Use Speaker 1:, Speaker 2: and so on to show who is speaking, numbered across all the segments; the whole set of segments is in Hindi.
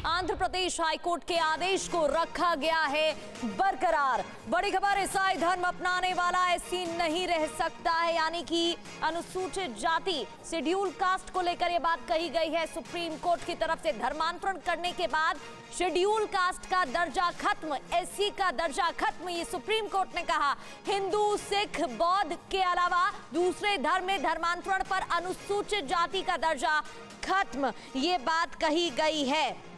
Speaker 1: आंध्र प्रदेश हाईकोर्ट के आदेश को रखा गया है बरकरार। बड़ी खबर, ईसाई धर्म अपनाने वाला एससी नहीं रह सकता है, यानी कि अनुसूचित जाति शेड्यूल कास्ट को लेकर यह बात कही गई है सुप्रीम कोर्ट की तरफ से। धर्मांतरण करने के बाद शेड्यूल कास्ट का दर्जा खत्म, एससी का दर्जा खत्म, ये सुप्रीम कोर्ट ने कहा। हिंदू, सिख, बौद्ध के अलावा दूसरे धर्म में धर्मांतरण पर अनुसूचित जाति का दर्जा खत्म, ये बात कही गई है।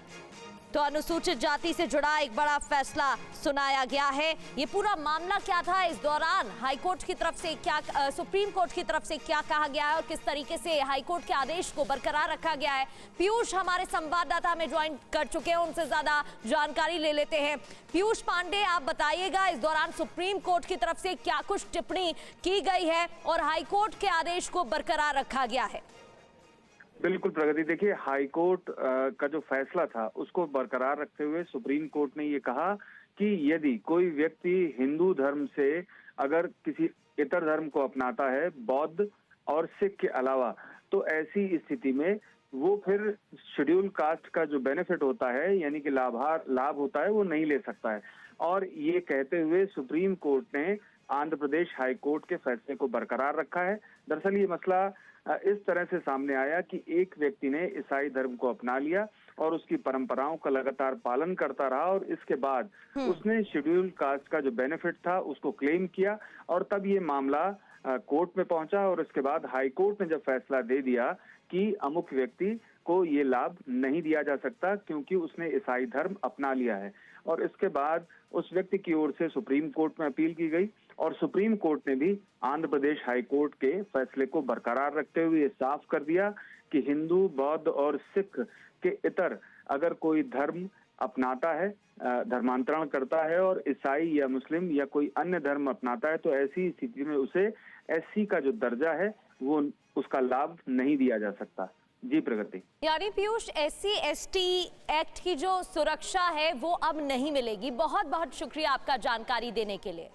Speaker 1: तो अनुसूचित जाति से जुड़ा एक बड़ा फैसला सुनाया गया है। ये पूरा मामला क्या था, इस दौरान हाईकोर्ट की तरफ से क्या, सुप्रीम कोर्ट की तरफ से क्या कहा गया है और किस तरीके से हाईकोर्ट के आदेश को बरकरार रखा गया है, पीयूष हमारे संवाददाता हमें ज्वाइन कर चुके हैं, उनसे ज्यादा जानकारी ले लेते हैं। पीयूष पांडे, आप बताइएगा इस दौरान सुप्रीम कोर्ट की तरफ से क्या कुछ टिप्पणी की गई है और हाईकोर्ट के आदेश को बरकरार रखा गया है।
Speaker 2: बिल्कुल प्रगति, देखिए हाईकोर्ट का जो फैसला था उसको बरकरार रखते हुए सुप्रीम कोर्ट ने ये कहा कि यदि कोई व्यक्ति हिंदू धर्म से अगर किसी इतर धर्म को अपनाता है, बौद्ध और सिख के अलावा, तो ऐसी स्थिति में वो फिर शेड्यूल कास्ट का जो बेनिफिट होता है, यानी कि लाभ होता है, वो नहीं ले सकता है। और ये कहते हुए सुप्रीम कोर्ट ने आंध्र प्रदेश हाईकोर्ट के फैसले को बरकरार रखा है। दरअसल ये मसला इस तरह से सामने आया कि एक व्यक्ति ने ईसाई धर्म को अपना लिया और उसकी परंपराओं का लगातार पालन करता रहा और इसके बाद उसने शेड्यूल कास्ट का जो बेनिफिट था उसको क्लेम किया और तब ये मामला कोर्ट में पहुंचा और इसके बाद हाई कोर्ट ने जब फैसला दे दिया कि अमुक व्यक्ति को ये लाभ नहीं दिया जा सकता क्योंकि उसने ईसाई धर्म अपना लिया है। और इसके बाद उस व्यक्ति की ओर से सुप्रीम कोर्ट में अपील की गई और सुप्रीम कोर्ट ने भी आंध्र प्रदेश हाई कोर्ट के फैसले को बरकरार रखते हुए ये साफ कर दिया कि हिंदू, बौद्ध और सिख के इतर अगर कोई धर्म अपनाता है, धर्मांतरण करता है और ईसाई या मुस्लिम या कोई अन्य धर्म अपनाता है, तो ऐसी स्थिति में उसे एससी का जो दर्जा है वो उसका लाभ नहीं दिया जा सकता। जी प्रगति,
Speaker 1: यानी पीयूष, एससी एसटी एक्ट की जो सुरक्षा है वो अब नहीं मिलेगी। बहुत बहुत शुक्रिया आपका जानकारी देने के लिए।